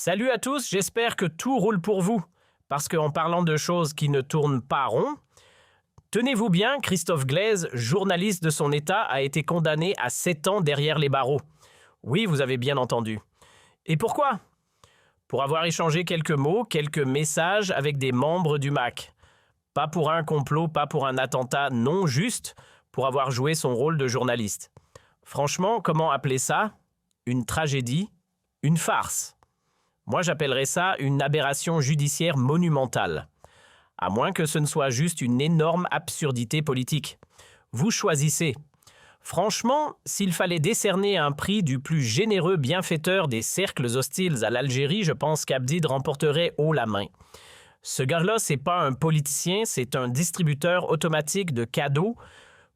Salut à tous, j'espère que tout roule pour vous. Parce qu'en parlant de choses qui ne tournent pas rond, tenez-vous bien, Christophe Glaise, journaliste de son État, a été condamné à 7 ans derrière les barreaux. Oui, vous avez bien entendu. Et pourquoi? Pour avoir échangé quelques mots, quelques messages avec des membres du MAC. Pas pour un complot, pas pour un attentat, non, juste pour avoir joué son rôle de journaliste. Franchement, comment appeler ça? Une tragédie? Une farce? Moi, j'appellerais ça une aberration judiciaire monumentale. À moins que ce ne soit juste une énorme absurdité politique. Vous choisissez. Franchement, s'il fallait décerner un prix du plus généreux bienfaiteur des cercles hostiles à l'Algérie, je pense qu'Abdid remporterait haut la main. Ce gars-là, c'est pas un politicien, c'est un distributeur automatique de cadeaux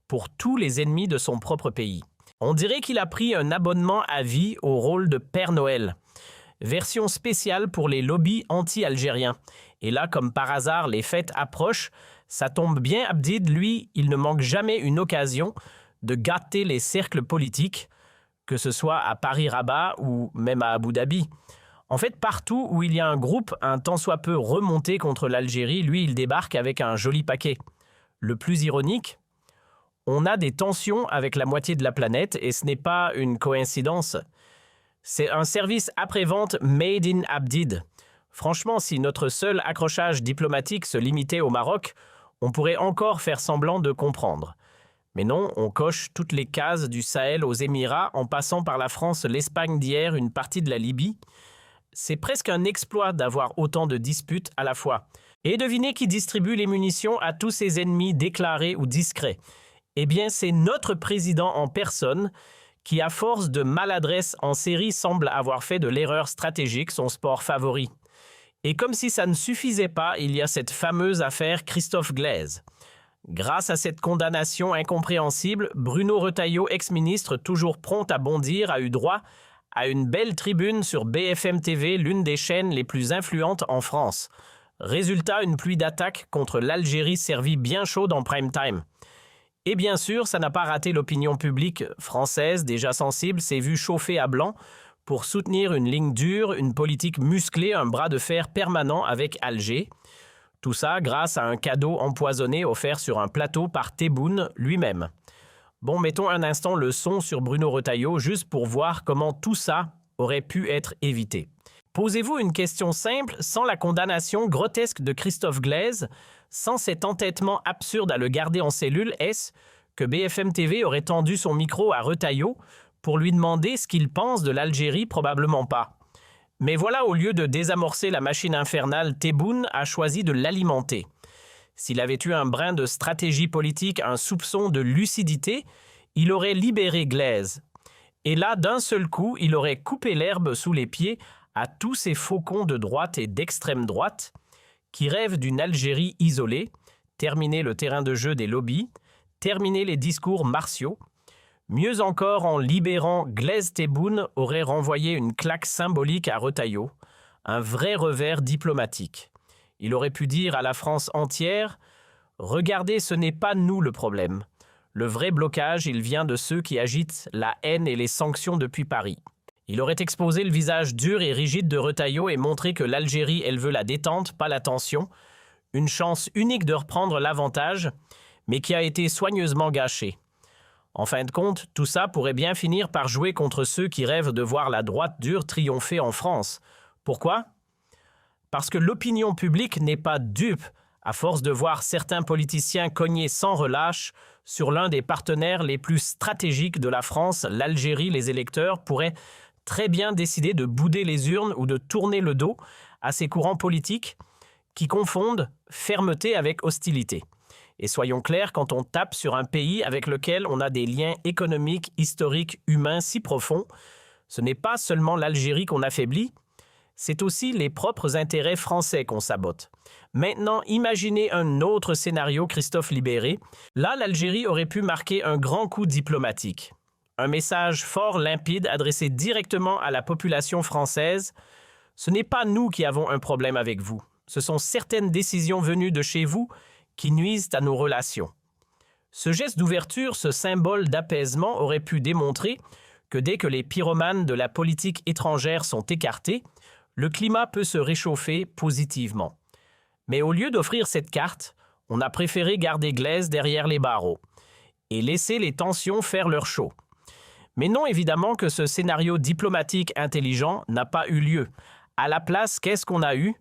pour tous les ennemis de son propre pays. On dirait qu'il a pris un abonnement à vie au rôle de Père Noël. Version spéciale pour les lobbies anti-algériens. Et là, comme par hasard, les fêtes approchent. Ça tombe bien, Abdid, lui, il ne manque jamais une occasion de gâter les cercles politiques, que ce soit à Paris-Rabat ou même à Abu Dhabi. En fait, partout où il y a un groupe un tant soit peu remonté contre l'Algérie, lui, il débarque avec un joli paquet. Le plus ironique, on a des tensions avec la moitié de la planète et ce n'est pas une coïncidence. C'est un service après-vente made in Abdid. Franchement, si notre seul accrochage diplomatique se limitait au Maroc, on pourrait encore faire semblant de comprendre. Mais non, on coche toutes les cases du Sahel aux Émirats en passant par la France, l'Espagne d'hier, une partie de la Libye. C'est presque un exploit d'avoir autant de disputes à la fois. Et devinez qui distribue les munitions à tous ses ennemis déclarés ou discrets. Eh bien, c'est notre président en personne qui, à force de maladresse en série, semble avoir fait de l'erreur stratégique son sport favori. Et comme si ça ne suffisait pas, il y a cette fameuse affaire Christophe Glaise. Grâce à cette condamnation incompréhensible, Bruno Retailleau, ex-ministre toujours prompt à bondir, a eu droit à une belle tribune sur BFM TV, l'une des chaînes les plus influentes en France. Résultat, une pluie d'attaques contre l'Algérie servie bien chaude en prime time. Et bien sûr, ça n'a pas raté l'opinion publique française, déjà sensible, s'est vue chauffer à blanc pour soutenir une ligne dure, une politique musclée, un bras de fer permanent avec Alger. Tout ça grâce à un cadeau empoisonné offert sur un plateau par Tebboune lui-même. Bon, mettons un instant le son sur Bruno Retailleau juste pour voir comment tout ça aurait pu être évité. Posez-vous une question simple, sans la condamnation grotesque de Christophe Glaise, sans cet entêtement absurde à le garder en cellule, est-ce que BFM TV aurait tendu son micro à Retailleau pour lui demander ce qu'il pense de l'Algérie? Probablement pas. Mais voilà, au lieu de désamorcer la machine infernale, Tebboune a choisi de l'alimenter. S'il avait eu un brin de stratégie politique, un soupçon de lucidité, il aurait libéré Glaise. Et là, d'un seul coup, il aurait coupé l'herbe sous les pieds à tous ces faucons de droite et d'extrême droite qui rêvent d'une Algérie isolée, terminer le terrain de jeu des lobbies, terminer les discours martiaux. Mieux encore, en libérant Glaise, Tebboune aurait renvoyé une claque symbolique à Retailleau, un vrai revers diplomatique. Il aurait pu dire à la France entière « Regardez, ce n'est pas nous le problème. Le vrai blocage, il vient de ceux qui agitent la haine et les sanctions depuis Paris. » Il aurait exposé le visage dur et rigide de Retailleau et montré que l'Algérie, elle veut la détente, pas la tension. Une chance unique de reprendre l'avantage, mais qui a été soigneusement gâchée. En fin de compte, tout ça pourrait bien finir par jouer contre ceux qui rêvent de voir la droite dure triompher en France. Pourquoi? Parce que l'opinion publique n'est pas dupe, à force de voir certains politiciens cogner sans relâche sur l'un des partenaires les plus stratégiques de la France, l'Algérie. Les électeurs pourraient très bien décider de bouder les urnes ou de tourner le dos à ces courants politiques qui confondent fermeté avec hostilité. Et soyons clairs, quand on tape sur un pays avec lequel on a des liens économiques, historiques, humains si profonds, ce n'est pas seulement l'Algérie qu'on affaiblit, c'est aussi les propres intérêts français qu'on sabote. Maintenant, imaginez un autre scénario, Christophe libéré. Là, l'Algérie aurait pu marquer un grand coup diplomatique. Un message fort, limpide, adressé directement à la population française. Ce n'est pas nous qui avons un problème avec vous. Ce sont certaines décisions venues de chez vous qui nuisent à nos relations. Ce geste d'ouverture, ce symbole d'apaisement aurait pu démontrer que dès que les pyromanes de la politique étrangère sont écartés, le climat peut se réchauffer positivement. Mais au lieu d'offrir cette carte, on a préféré garder Glaise derrière les barreaux et laisser les tensions faire leur show. Mais non évidemment que ce scénario diplomatique intelligent n'a pas eu lieu. À la place, qu'est-ce qu'on a eu?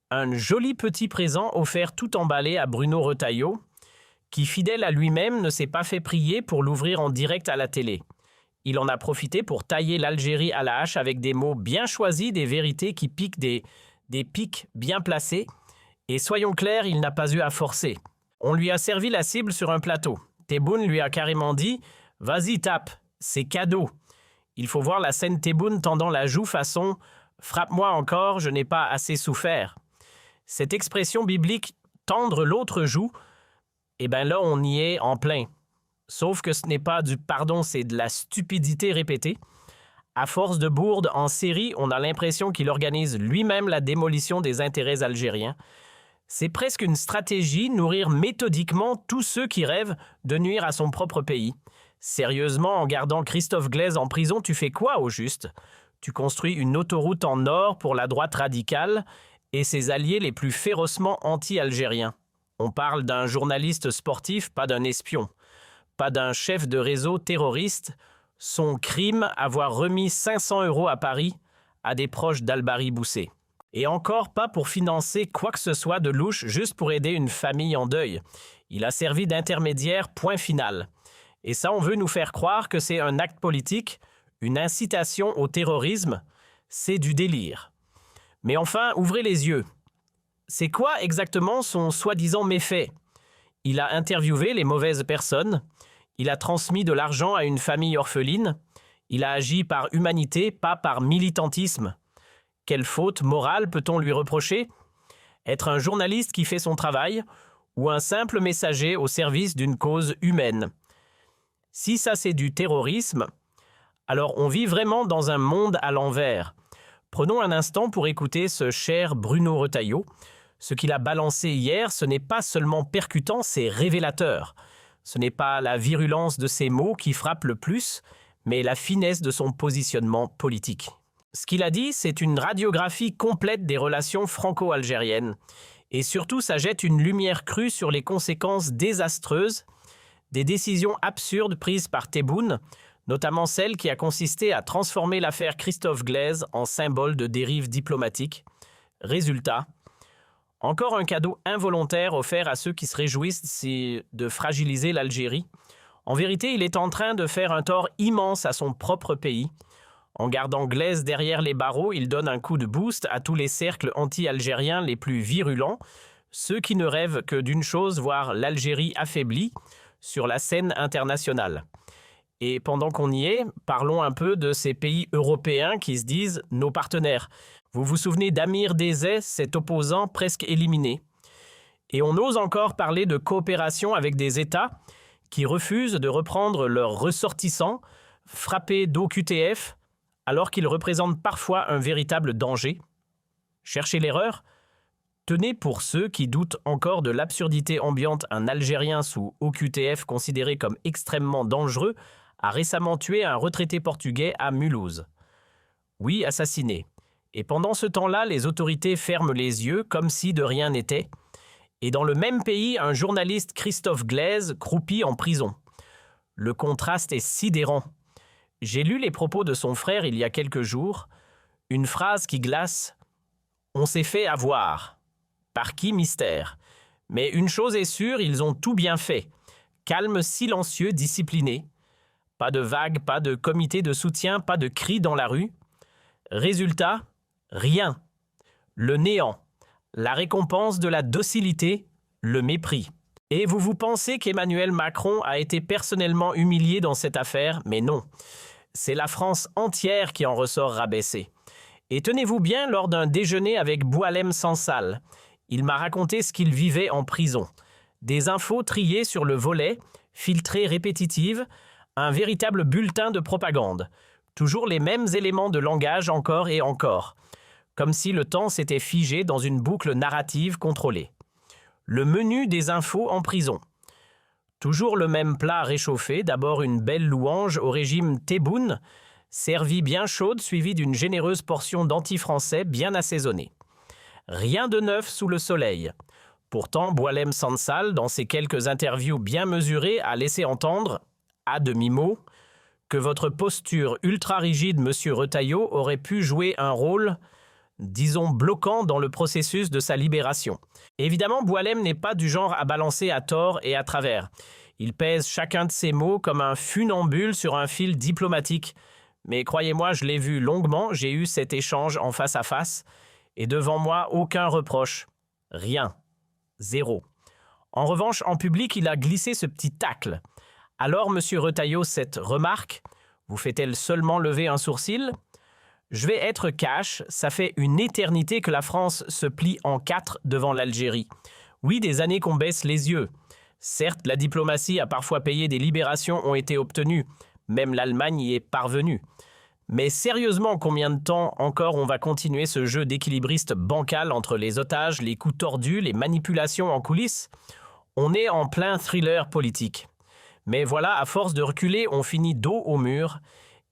Un joli petit présent offert tout emballé à Bruno Retailleau, qui, fidèle à lui-même, ne s'est pas fait prier pour l'ouvrir en direct à la télé. Il en a profité pour tailler l'Algérie à la hache avec des mots bien choisis, des vérités qui piquent, des pics bien placés. Et soyons clairs, il n'a pas eu à forcer. On lui a servi la cible sur un plateau. Tebboune lui a carrément dit « Vas-y, tape, c'est cadeau ». Il faut voir la scène Tebboune tendant la joue façon « Frappe-moi encore, je n'ai pas assez souffert ». Cette expression biblique « tendre l'autre joue », eh bien là, on y est en plein. Sauf que ce n'est pas du pardon, c'est de la stupidité répétée. À force de bourde en série, on a l'impression qu'il organise lui-même la démolition des intérêts algériens. C'est presque une stratégie, nourrir méthodiquement tous ceux qui rêvent de nuire à son propre pays. Sérieusement, en gardant Christophe Glaise en prison, tu fais quoi au juste? Tu construis une autoroute en or pour la droite radicale et ses alliés les plus férocement anti-algériens. On parle d'un journaliste sportif, pas d'un espion. Pas d'un chef de réseau terroriste. Son crime, avoir remis 500 € à Paris à des proches d'Albari Boussé. Et encore pas pour financer quoi que ce soit de louche, juste pour aider une famille en deuil. Il a servi d'intermédiaire, point final. Et ça, on veut nous faire croire que c'est un acte politique, une incitation au terrorisme. C'est du délire. Mais enfin, ouvrez les yeux. C'est quoi exactement son soi-disant méfait? Il a interviewé les mauvaises personnes. Il a transmis de l'argent à une famille orpheline. Il a agi par humanité, pas par militantisme. Quelle faute morale peut-on lui reprocher? Être un journaliste qui fait son travail ou un simple messager au service d'une cause humaine? Si ça c'est du terrorisme, alors on vit vraiment dans un monde à l'envers. Prenons un instant pour écouter ce cher Bruno Retailleau. Ce qu'il a balancé hier, ce n'est pas seulement percutant, c'est révélateur. Ce n'est pas la virulence de ses mots qui frappe le plus, mais la finesse de son positionnement politique. Ce qu'il a dit, c'est une radiographie complète des relations franco-algériennes. Et surtout, ça jette une lumière crue sur les conséquences désastreuses des décisions absurdes prises par Tebboune, notamment celle qui a consisté à transformer l'affaire Christophe Glaise en symbole de dérive diplomatique. Résultat, encore un cadeau involontaire offert à ceux qui se réjouissent de fragiliser l'Algérie. En vérité, il est en train de faire un tort immense à son propre pays. En gardant Glaise derrière les barreaux, il donne un coup de boost à tous les cercles anti-algériens les plus virulents, ceux qui ne rêvent que d'une chose, voir l'Algérie affaiblie sur la scène internationale. Et pendant qu'on y est, parlons un peu de ces pays européens qui se disent nos partenaires. Vous vous souvenez d'Amir Dezay, cet opposant presque éliminé. Et on ose encore parler de coopération avec des États qui refusent de reprendre leurs ressortissants frappés d'OQTF alors qu'ils représentent parfois un véritable danger. Cherchez l'erreur? Tenez pour ceux qui doutent encore de l'absurdité ambiante, un Algérien sous OQTF considéré comme extrêmement dangereux a récemment tué un retraité portugais à Mulhouse. Oui, assassiné. Et pendant ce temps-là, les autorités ferment les yeux comme si de rien n'était. Et dans le même pays, un journaliste Christophe Glaise croupit en prison. Le contraste est sidérant. J'ai lu les propos de son frère il y a quelques jours. Une phrase qui glace « On s'est fait avoir ». Par qui, mystère. Mais une chose est sûre, ils ont tout bien fait. Calme, silencieux, discipliné. Pas de vagues, pas de comité de soutien, pas de cris dans la rue. Résultat, rien. Le néant. La récompense de la docilité, le mépris. Et vous pensez qu'Emmanuel Macron a été personnellement humilié dans cette affaire? Mais non. C'est la France entière qui en ressort rabaissée. Et tenez-vous bien, lors d'un déjeuner avec Boualem Sansal, il m'a raconté ce qu'il vivait en prison. Des infos triées sur le volet, filtrées répétitives, un véritable bulletin de propagande. Toujours les mêmes éléments de langage encore et encore. Comme si le temps s'était figé dans une boucle narrative contrôlée. Le menu des infos en prison. Toujours le même plat réchauffé, d'abord une belle louange au régime Tebboune, servie bien chaude suivie d'une généreuse portion d'anti-français bien assaisonnée. Rien de neuf sous le soleil. Pourtant, Boualem Sansal, dans ses quelques interviews bien mesurées, a laissé entendre, à demi-mot, que votre posture ultra-rigide, monsieur Retailleau, aurait pu jouer un rôle, disons, bloquant dans le processus de sa libération. Évidemment, Boualem n'est pas du genre à balancer à tort et à travers. Il pèse chacun de ses mots comme un funambule sur un fil diplomatique. Mais croyez-moi, je l'ai vu longuement, j'ai eu cet échange en face à face, et devant moi, aucun reproche. Rien. Zéro. En revanche, en public, il a glissé ce petit tacle. Alors, monsieur Retailleau, cette remarque vous fait-elle seulement lever un sourcil ? Je vais être cash, ça fait une éternité que la France se plie en quatre devant l'Algérie. Oui, des années qu'on baisse les yeux. Certes, la diplomatie a parfois payé, des libérations ont été obtenues. Même l'Allemagne y est parvenue. Mais sérieusement, combien de temps encore on va continuer ce jeu d'équilibriste bancal entre les otages, les coups tordus, les manipulations en coulisses ? On est en plein thriller politique. Mais voilà, à force de reculer, on finit dos au mur.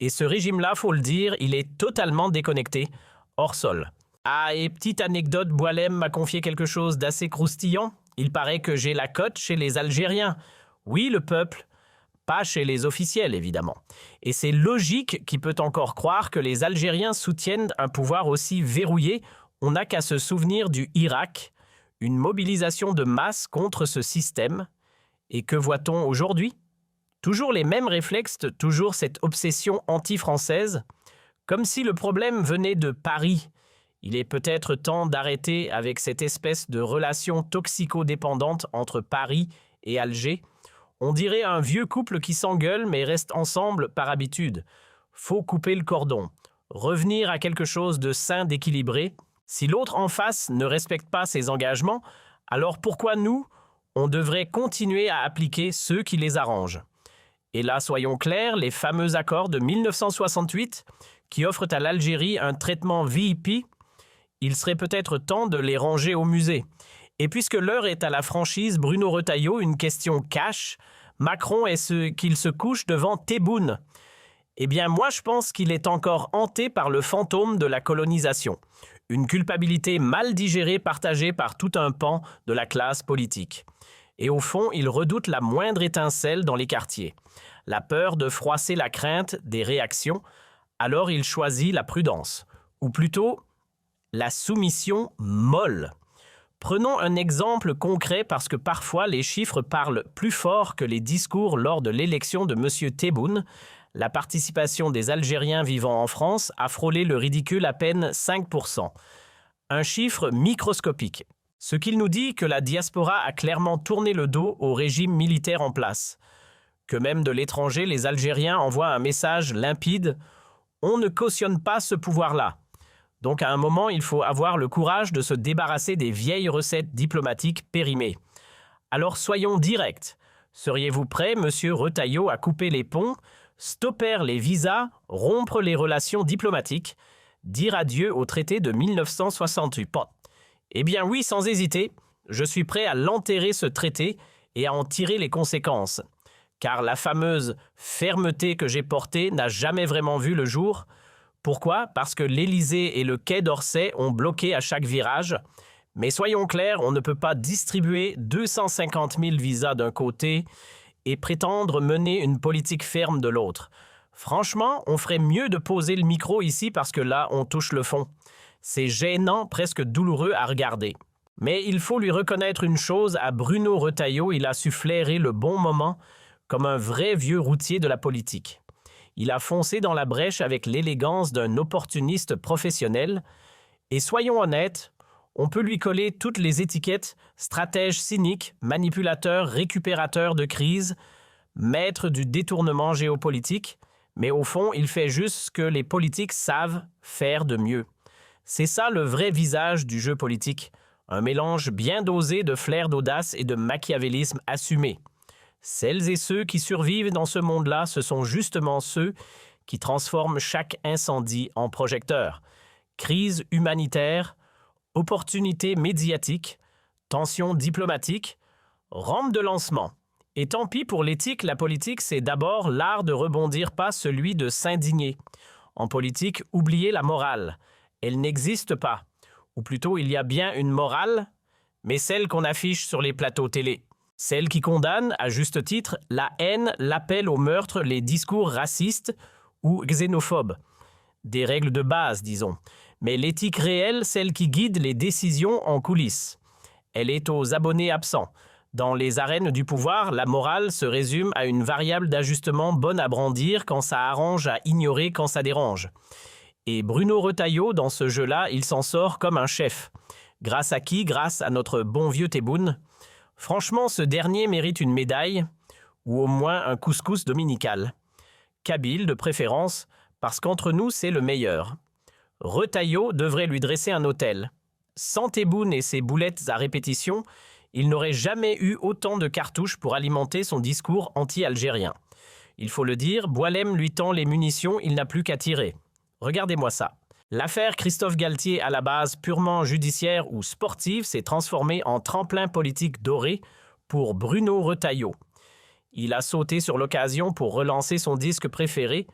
Et ce régime-là, faut le dire, il est totalement déconnecté, hors sol. Ah, et petite anecdote, Boualem m'a confié quelque chose d'assez croustillant. Il paraît que j'ai la cote chez les Algériens. Oui, le peuple. Pas chez les officiels, évidemment. Et c'est logique qui peut encore croire que les Algériens soutiennent un pouvoir aussi verrouillé. On n'a qu'à se souvenir du Irak, une mobilisation de masse contre ce système. Et que voit-on aujourd'hui ? Toujours les mêmes réflexes, toujours cette obsession anti-française, comme si le problème venait de Paris. Il est peut-être temps d'arrêter avec cette espèce de relation toxico-dépendante entre Paris et Alger. On dirait un vieux couple qui s'engueule mais reste ensemble par habitude. Faut couper le cordon, revenir à quelque chose de sain, d'équilibré. Si l'autre en face ne respecte pas ses engagements, alors pourquoi nous, on devrait continuer à appliquer ceux qui les arrangent ? Et là, soyons clairs, les fameux accords de 1968 qui offrent à l'Algérie un traitement VIP, il serait peut-être temps de les ranger au musée. Et puisque l'heure est à la franchise, Bruno Retailleau, une question cash. Macron est-ce qu'il se couche devant Tebboune ? Eh bien, moi, je pense qu'il est encore hanté par le fantôme de la colonisation. Une culpabilité mal digérée partagée par tout un pan de la classe politique. Et au fond, il redoute la moindre étincelle dans les quartiers. La peur de froisser la crainte des réactions, alors il choisit la prudence. Ou plutôt, la soumission molle. Prenons un exemple concret parce que parfois les chiffres parlent plus fort que les discours lors de l'élection de M. Tebboune. La participation des Algériens vivant en France a frôlé le ridicule à peine 5%. Un chiffre microscopique. Ce qu'il nous dit que la diaspora a clairement tourné le dos au régime militaire en place. Que même de l'étranger, les Algériens envoient un message limpide « On ne cautionne pas ce pouvoir-là ». Donc à un moment, il faut avoir le courage de se débarrasser des vieilles recettes diplomatiques périmées. Alors soyons directs. Seriez-vous prêt, monsieur Retailleau, à couper les ponts, stopper les visas, rompre les relations diplomatiques, dire adieu au traité de 1968 ? Eh bien oui, sans hésiter, je suis prêt à l'enterrer ce traité et à en tirer les conséquences. Car la fameuse fermeté que j'ai portée n'a jamais vraiment vu le jour. Pourquoi ? Parce que l'Élysée et le Quai d'Orsay ont bloqué à chaque virage. Mais soyons clairs, on ne peut pas distribuer 250 000 visas d'un côté et prétendre mener une politique ferme de l'autre. Franchement, on ferait mieux de poser le micro ici parce que là, on touche le fond. C'est gênant, presque douloureux à regarder. Mais il faut lui reconnaître une chose, à Bruno Retailleau, il a su flairer le bon moment comme un vrai vieux routier de la politique. Il a foncé dans la brèche avec l'élégance d'un opportuniste professionnel. Et soyons honnêtes, on peut lui coller toutes les étiquettes stratège cynique, manipulateur, récupérateur de crise, maître du détournement géopolitique, mais au fond, il fait juste ce que les politiques savent faire de mieux. C'est ça le vrai visage du jeu politique, un mélange bien dosé de flair d'audace et de machiavélisme assumé. Celles et ceux qui survivent dans ce monde-là, ce sont justement ceux qui transforment chaque incendie en projecteur. Crise humanitaire, opportunité médiatique, tension diplomatique, rampe de lancement. Et tant pis pour l'éthique, la politique, c'est d'abord l'art de rebondir, pas celui de s'indigner. En politique, oubliez la morale. Elle n'existe pas. Ou plutôt, il y a bien une morale, mais celle qu'on affiche sur les plateaux télé. Celle qui condamne, à juste titre, la haine, l'appel au meurtre, les discours racistes ou xénophobes. Des règles de base, disons. Mais l'éthique réelle, celle qui guide les décisions en coulisses. Elle est aux abonnés absents. Dans les arènes du pouvoir, la morale se résume à une variable d'ajustement bonne à brandir quand ça arrange, à ignorer quand ça dérange. Et Bruno Retailleau, dans ce jeu-là, il s'en sort comme un chef. Grâce à qui? Grâce à notre bon vieux Tebboune. Franchement, ce dernier mérite une médaille, ou au moins un couscous dominical. Kabyle, de préférence, parce qu'entre nous, c'est le meilleur. Retailleau devrait lui dresser un autel. Sans Tebboune et ses boulettes à répétition, il n'aurait jamais eu autant de cartouches pour alimenter son discours anti-algérien. Il faut le dire, Boualem lui tend les munitions, il n'a plus qu'à tirer. Regardez-moi ça. L'affaire Christophe Galtier, à la base purement judiciaire ou sportive, s'est transformée en tremplin politique doré pour Bruno Retailleau. Il a sauté sur l'occasion pour relancer son disque préféré.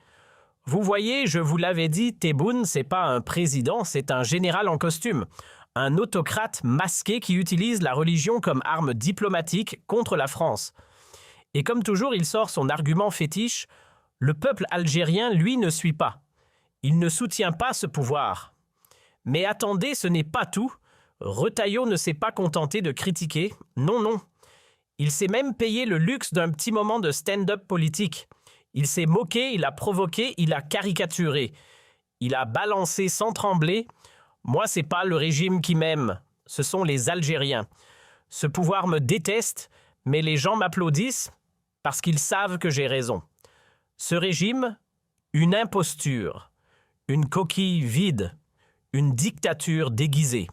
Vous voyez, je vous l'avais dit, Tebboune, c'est pas un président, c'est un général en costume. Un autocrate masqué qui utilise la religion comme arme diplomatique contre la France. Et comme toujours, il sort son argument fétiche, le peuple algérien, lui, ne suit pas. Il ne soutient pas ce pouvoir. Mais attendez, ce n'est pas tout. Retailleau ne s'est pas contenté de critiquer. Non, non. Il s'est même payé le luxe d'un petit moment de stand-up politique. Il s'est moqué, il a provoqué, il a caricaturé. Il a balancé sans trembler. Moi, c'est pas le régime qui m'aime. Ce sont les Algériens. Ce pouvoir me déteste, mais les gens m'applaudissent parce qu'ils savent que j'ai raison. Ce régime, une imposture. Une coquille vide, une dictature déguisée.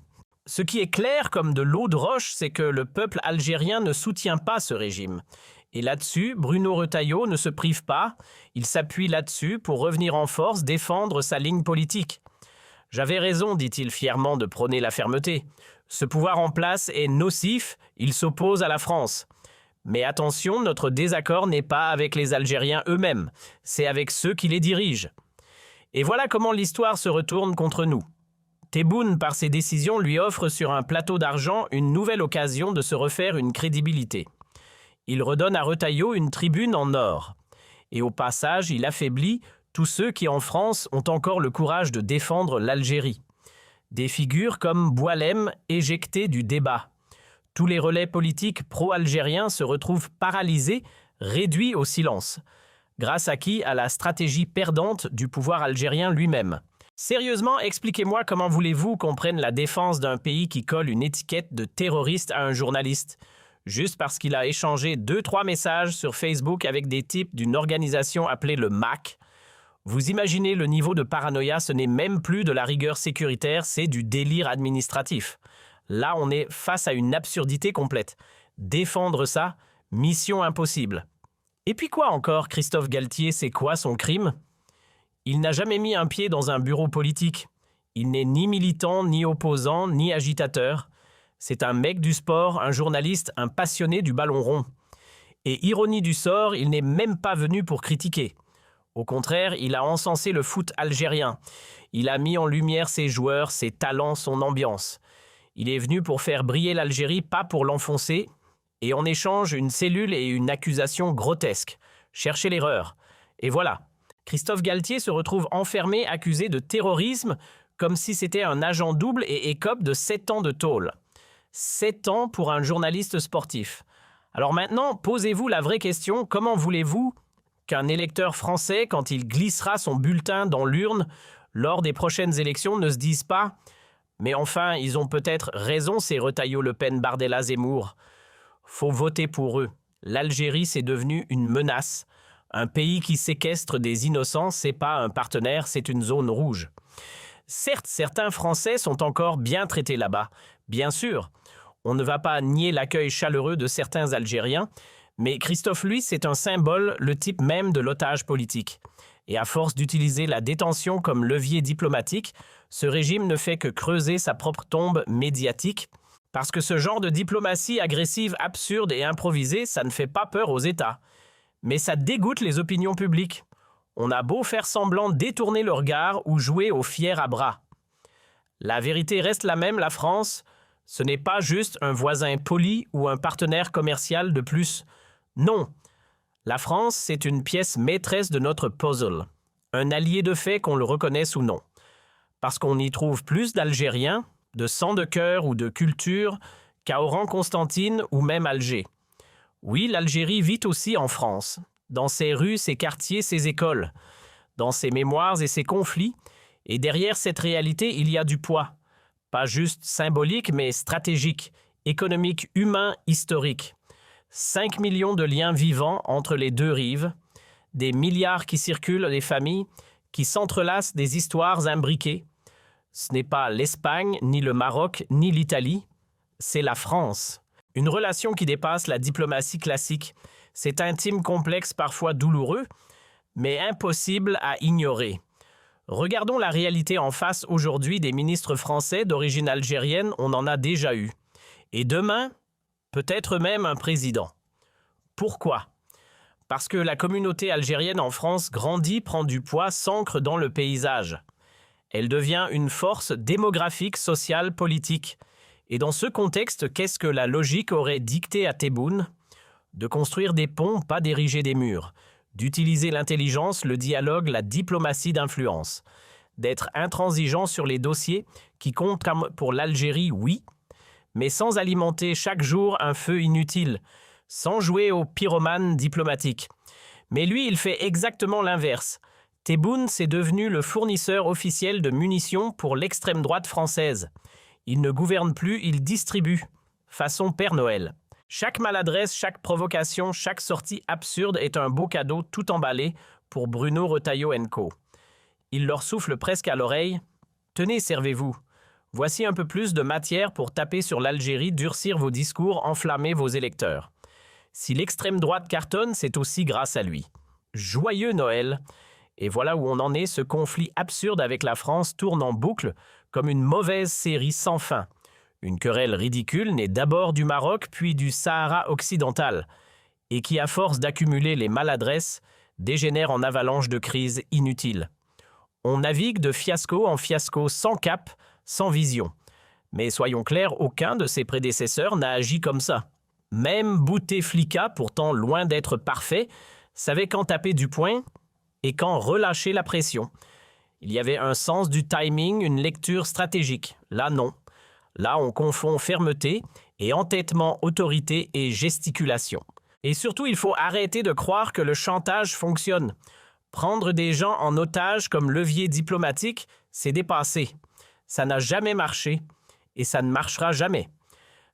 Ce qui est clair comme de l'eau de roche, c'est que le peuple algérien ne soutient pas ce régime. Et là-dessus, Bruno Retailleau ne se prive pas, il s'appuie là-dessus pour revenir en force, défendre sa ligne politique. J'avais raison, dit-il fièrement, de prôner la fermeté. Ce pouvoir en place est nocif, il s'oppose à la France. Mais attention, notre désaccord n'est pas avec les Algériens eux-mêmes, c'est avec ceux qui les dirigent. Et voilà comment l'histoire se retourne contre nous. Tebboune, par ses décisions, lui offre sur un plateau d'argent une nouvelle occasion de se refaire une crédibilité. Il redonne à Retailleau une tribune en or. Et au passage, il affaiblit tous ceux qui, en France, ont encore le courage de défendre l'Algérie. Des figures comme Boualem éjectées du débat. Tous les relais politiques pro-algériens se retrouvent paralysés, réduits au silence. Grâce à qui? À la stratégie perdante du pouvoir algérien lui-même. Sérieusement, expliquez-moi comment voulez-vous qu'on prenne la défense d'un pays qui colle une étiquette de terroriste à un journaliste, juste parce qu'il a échangé 2-3 messages sur Facebook avec des types d'une organisation appelée le MAC. Vous imaginez le niveau de paranoïa, ce n'est même plus de la rigueur sécuritaire, c'est du délire administratif. Là, on est face à une absurdité complète. Défendre ça, mission impossible. Et puis quoi encore, Christophe Galtier, c'est quoi son crime? Il n'a jamais mis un pied dans un bureau politique. Il n'est ni militant, ni opposant, ni agitateur. C'est un mec du sport, un journaliste, un passionné du ballon rond. Et ironie du sort, il n'est même pas venu pour critiquer. Au contraire, il a encensé le foot algérien. Il a mis en lumière ses joueurs, ses talents, son ambiance. Il est venu pour faire briller l'Algérie, pas pour l'enfoncer. Et en échange, une cellule et une accusation grotesque. Cherchez l'erreur. Et voilà. Christophe Galtier se retrouve enfermé, accusé de terrorisme, comme si c'était un agent double et écope de 7 ans de tôle. 7 ans pour un journaliste sportif. Alors maintenant, posez-vous la vraie question, comment voulez-vous qu'un électeur français, quand il glissera son bulletin dans l'urne lors des prochaines élections, ne se dise pas « Mais enfin, ils ont peut-être raison, ces Retailleau, Le Pen, Bardella, Zemmour. Faut voter pour eux. L'Algérie, c'est devenu une menace. Un pays qui séquestre des innocents, c'est pas un partenaire, c'est une zone rouge. » Certes, certains Français sont encore bien traités là-bas. Bien sûr, on ne va pas nier l'accueil chaleureux de certains Algériens, mais Christophe, lui, c'est un symbole, le type même de l'otage politique. Et à force d'utiliser la détention comme levier diplomatique, ce régime ne fait que creuser sa propre tombe médiatique. Parce que ce genre de diplomatie agressive, absurde et improvisée, ça ne fait pas peur aux États. Mais ça dégoûte les opinions publiques. On a beau faire semblant de détourner le regard ou jouer au fier à bras. La vérité reste la même, la France, ce n'est pas juste un voisin poli ou un partenaire commercial de plus. Non, la France, c'est une pièce maîtresse de notre puzzle. Un allié de fait qu'on le reconnaisse ou non. Parce qu'on y trouve plus d'Algériens, de sang de cœur ou de culture qu'à Oran-Constantine ou même Alger. Oui, l'Algérie vit aussi en France, dans ses rues, ses quartiers, ses écoles, dans ses mémoires et ses conflits, et derrière cette réalité, il y a du poids. Pas juste symbolique, mais stratégique, économique, humain, historique. 5 millions de liens vivants entre les deux rives, des milliards qui circulent des familles, qui s'entrelacent des histoires imbriquées. Ce n'est pas l'Espagne, ni le Maroc, ni l'Italie, c'est la France. Une relation qui dépasse la diplomatie classique. C'est intime, complexe, parfois douloureux, mais impossible à ignorer. Regardons la réalité en face aujourd'hui des ministres français d'origine algérienne, on en a déjà eu. Et demain, peut-être même un président. Pourquoi ? Parce que la communauté algérienne en France grandit, prend du poids, s'ancre dans le paysage. Elle devient une force démographique, sociale, politique. Et dans ce contexte, qu'est-ce que la logique aurait dicté à Tebboune ? De construire des ponts, pas d'ériger des murs. D'utiliser l'intelligence, le dialogue, la diplomatie d'influence. D'être intransigeant sur les dossiers qui comptent comme pour l'Algérie, oui, mais sans alimenter chaque jour un feu inutile, sans jouer au pyromane diplomatique. Mais lui, il fait exactement l'inverse. Tebboune, c'est devenu le fournisseur officiel de munitions pour l'extrême droite française. Il ne gouverne plus, il distribue. Façon Père Noël. Chaque maladresse, chaque provocation, chaque sortie absurde est un beau cadeau tout emballé pour Bruno Retailleau & Co. Il leur souffle presque à l'oreille. « Tenez, servez-vous. Voici un peu plus de matière pour taper sur l'Algérie, durcir vos discours, enflammer vos électeurs. » Si l'extrême droite cartonne, c'est aussi grâce à lui. Joyeux Noël! Et voilà où on en est, ce conflit absurde avec la France tourne en boucle comme une mauvaise série sans fin. Une querelle ridicule née d'abord du Maroc puis du Sahara occidental et qui, à force d'accumuler les maladresses, dégénère en avalanche de crises inutiles. On navigue de fiasco en fiasco sans cap, sans vision. Mais soyons clairs, aucun de ses prédécesseurs n'a agi comme ça. Même Bouteflika, pourtant loin d'être parfait, savait quand taper du poing et quand relâcher la pression. Il y avait un sens du timing, une lecture stratégique. Là, non. Là, on confond fermeté et entêtement, autorité et gesticulation. Et surtout, il faut arrêter de croire que le chantage fonctionne. Prendre des gens en otage comme levier diplomatique, c'est dépassé. Ça n'a jamais marché et ça ne marchera jamais.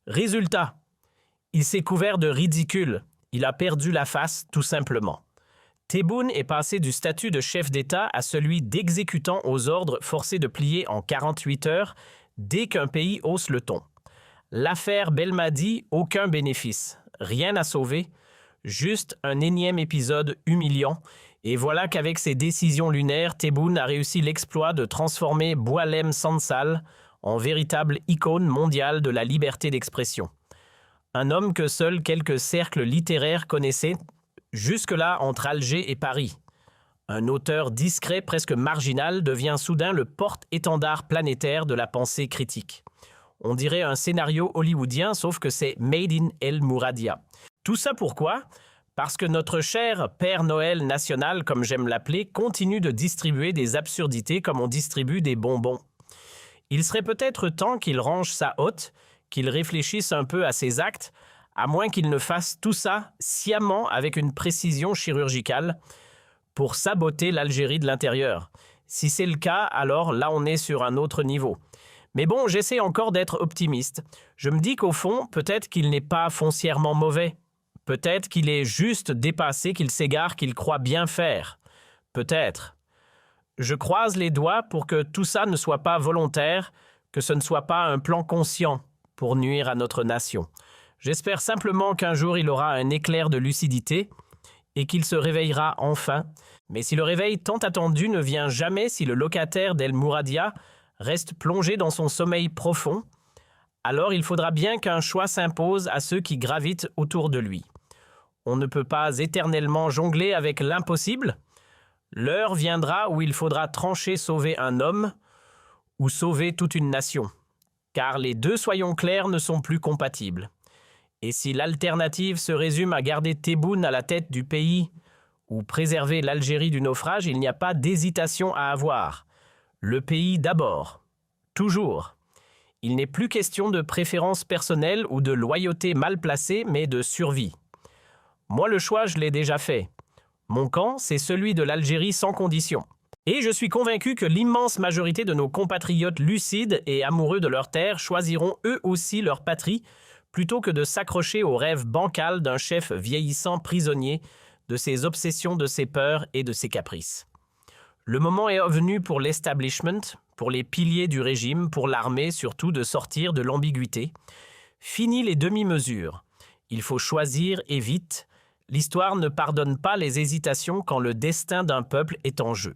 Résultat, il s'est couvert de ridicule. Il a perdu la face, tout simplement. Tebboune est passé du statut de chef d'État à celui d'exécutant aux ordres forcé de plier en 48 heures dès qu'un pays hausse le ton. L'affaire Belmadi, aucun bénéfice. Rien à sauver. Juste un énième épisode humiliant. Et voilà qu'avec ses décisions lunaires, Tebboune a réussi l'exploit de transformer Boualem Sansal en véritable icône mondiale de la liberté d'expression. Un homme que seuls quelques cercles littéraires connaissaient jusque-là entre Alger et Paris. Un auteur discret, presque marginal, devient soudain le porte-étendard planétaire de la pensée critique. On dirait un scénario hollywoodien, sauf que c'est Made in El Mouradia. Tout ça pourquoi ? Parce que notre cher Père Noël national, comme j'aime l'appeler, continue de distribuer des absurdités comme on distribue des bonbons. Il serait peut-être temps qu'il range sa hotte, qu'il réfléchisse un peu à ses actes, à moins qu'il ne fasse tout ça sciemment avec une précision chirurgicale pour saboter l'Algérie de l'intérieur. Si c'est le cas, alors là on est sur un autre niveau. Mais bon, j'essaie encore d'être optimiste. Je me dis qu'au fond, peut-être qu'il n'est pas foncièrement mauvais. Peut-être qu'il est juste dépassé, qu'il s'égare, qu'il croit bien faire. Peut-être. Je croise les doigts pour que tout ça ne soit pas volontaire, que ce ne soit pas un plan conscient pour nuire à notre nation. J'espère simplement qu'un jour il aura un éclair de lucidité et qu'il se réveillera enfin. Mais si le réveil tant attendu ne vient jamais, si le locataire d'El Mouradia reste plongé dans son sommeil profond, alors il faudra bien qu'un choix s'impose à ceux qui gravitent autour de lui. On ne peut pas éternellement jongler avec l'impossible. L'heure viendra où il faudra trancher sauver un homme ou sauver toute une nation. Car les deux, soyons clairs, ne sont plus compatibles. Et si l'alternative se résume à garder Tebboune à la tête du pays ou préserver l'Algérie du naufrage, il n'y a pas d'hésitation à avoir. Le pays d'abord. Toujours. Il n'est plus question de préférence personnelle ou de loyauté mal placée, mais de survie. Moi, le choix, je l'ai déjà fait. Mon camp, c'est celui de l'Algérie sans condition. Et je suis convaincu que l'immense majorité de nos compatriotes lucides et amoureux de leur terre choisiront eux aussi leur patrie plutôt que de s'accrocher au rêve bancal d'un chef vieillissant prisonnier de ses obsessions, de ses peurs et de ses caprices. Le moment est venu pour l'establishment, pour les piliers du régime, pour l'armée surtout, de sortir de l'ambiguïté. Fini les demi-mesures. Il faut choisir et vite. L'histoire ne pardonne pas les hésitations quand le destin d'un peuple est en jeu.